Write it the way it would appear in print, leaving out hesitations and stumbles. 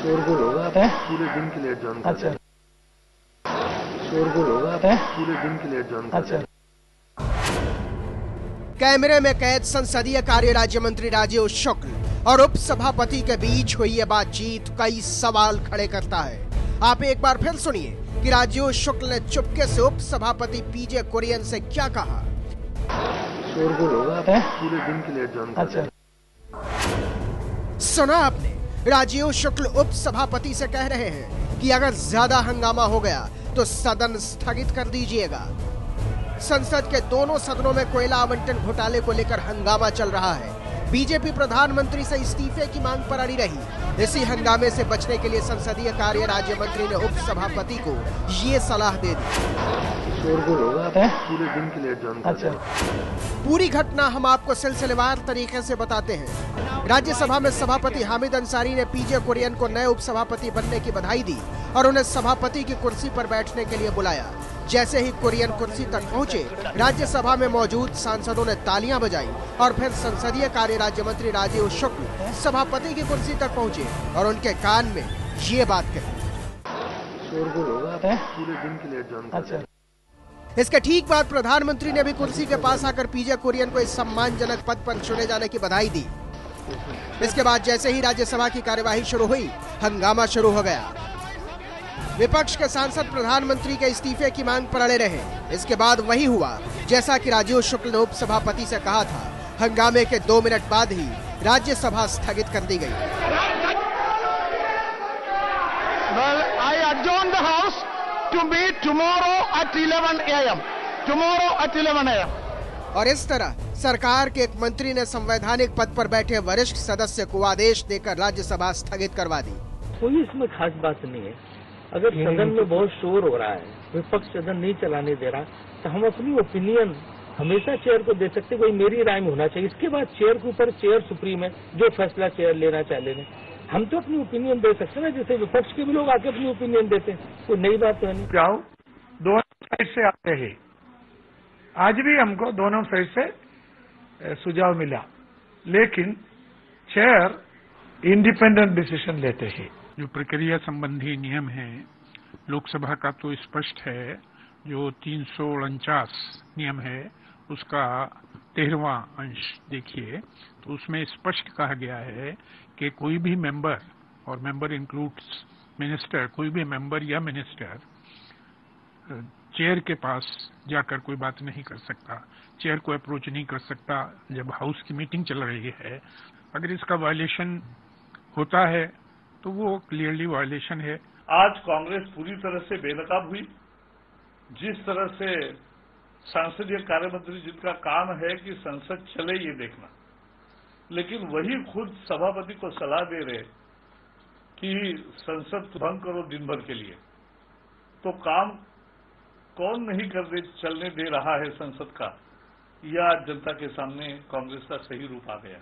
शोरगुल होगा पूरे दिन के लिए एडजॉर्न कर दें। शोरगुल होगा पूरे दिन के लिए एडजॉर्न कर दें। कैमरे में कैद संसदीय कार्य राज्य मंत्री राजीव शुक्ल और उप सभापति के बीच हुई ये बातचीत कई सवाल खड़े करता है। आप एक बार फिर सुनिए कि राजीव शुक्ल ने चुपके से उप सभापति पीजे कुरियन से क्या कहा। शोरगुल होगा पूरे दिन के लिए एडजॉर्न कर दें। सुना आपने, राजीव शुक्ल उप सभापति से कह रहे हैं कि अगर ज्यादा हंगामा हो गया तो सदन स्थगित कर दीजिएगा। संसद के दोनों सदनों में कोयला आवंटन घोटाले को लेकर हंगामा चल रहा है। बीजेपी प्रधानमंत्री से इस्तीफे की मांग पर अड़ी रही। इसी हंगामे से बचने के लिए संसदीय कार्य राज्य मंत्री ने उप सभापति को ये सलाह दे दी। शोरगुल होगा पूरे दिन के लिए एडजॉर्न कर दें। पूरी घटना हम आपको सिलसिलेवार तरीके से बताते हैं। राज्यसभा में सभापति हामिद अंसारी ने पीजे कुरियन को नए उपसभापति बनने की बधाई दी और उन्हें सभापति की कुर्सी पर बैठने के लिए बुलाया। जैसे ही कुरियन कुर्सी तक पहुंचे, राज्यसभा में मौजूद सांसदों ने तालियां बजाई और फिर संसदीय कार्य राज्य मंत्री राजीव शुक्ल सभापति की कुर्सी तक पहुंचे और उनके कान में ये बात कही। शोरगुल होगा पूरे दिन के लिए एडजॉर्न कर दें। इसके ठीक बाद प्रधानमंत्री ने भी कुर्सी के पास आकर पीजे कुरियन को इस सम्मानजनक पद पर चुने जाने की बधाई दी। इसके बाद जैसे ही राज्यसभा की कार्यवाही शुरू हुई, हंगामा शुरू हो गया। विपक्ष के सांसद प्रधानमंत्री के इस्तीफे की मांग पर अड़े रहे। इसके बाद वही हुआ जैसा कि राजीव शुक्ल ने उप सभापति से कहा था। हंगामे के 2 मिनट बाद ही राज्यसभा स्थगित कर दी गई। Well, I adjourn the house to meet tomorrow at 11 a.m. Tomorrow at 11 a.m. और इस तरह सरकार के एक मंत्री ने संवैधानिक पद पर बैठे वरिष्ठ सदस्य को आदेश देकर राज्यसभा स्थगित करवा दी। कोई इसमें खास बात नहीं है। अगर सदन में बहुत शोर हो रहा है, विपक्ष सदन नहीं चलाने दे रहा, तो हम अपनी ओपिनियन हमेशा चेयर को दे सकते। कोई मेरी राय में होना चाहिए। इसके बाद चेयर के ऊपर चेयर सुप्रीम है, जो फैसला चेयर लेना चाहे लेने। हम तो अपनी ओपिनियन दे सकते हैं ना, जैसे विपक्ष के भी लोग आके अपनी ओपिनियन देते हैं। कोई नई बात तो है नहीं। जाओ, दोनों साइड से आते हैं। आज भी हमको दोनों साइड से सुझाव मिला, लेकिन चेयर इंडिपेंडेंट डिसीजन लेते हैं। जो प्रक्रिया संबंधी नियम है लोकसभा का तो स्पष्ट है। जो 349 नियम है उसका 13वां अंश देखिए, तो उसमें स्पष्ट कहा गया है कि कोई भी मेंबर, और मेंबर इंक्लूड्स मिनिस्टर, कोई भी मेंबर या मिनिस्टर चेयर के पास जाकर कोई बात नहीं कर सकता, चेयर को अप्रोच नहीं कर सकता जब हाउस की मीटिंग चल रही है। अगर इसका वायलेशन होता है तो वो क्लियरली वायलेशन है। आज कांग्रेस पूरी तरह से बेनकाब हुई। जिस तरह से संसदीय कार्य मंत्री, जिनका काम है कि संसद चले ये देखना, लेकिन वही खुद सभापति को सलाह दे रहे कि संसद भंग करो दिन भर के लिए, तो काम कौन नहीं चलने दे रहा है संसद का, यह जनता के सामने कांग्रेस का सही रूप आ गया।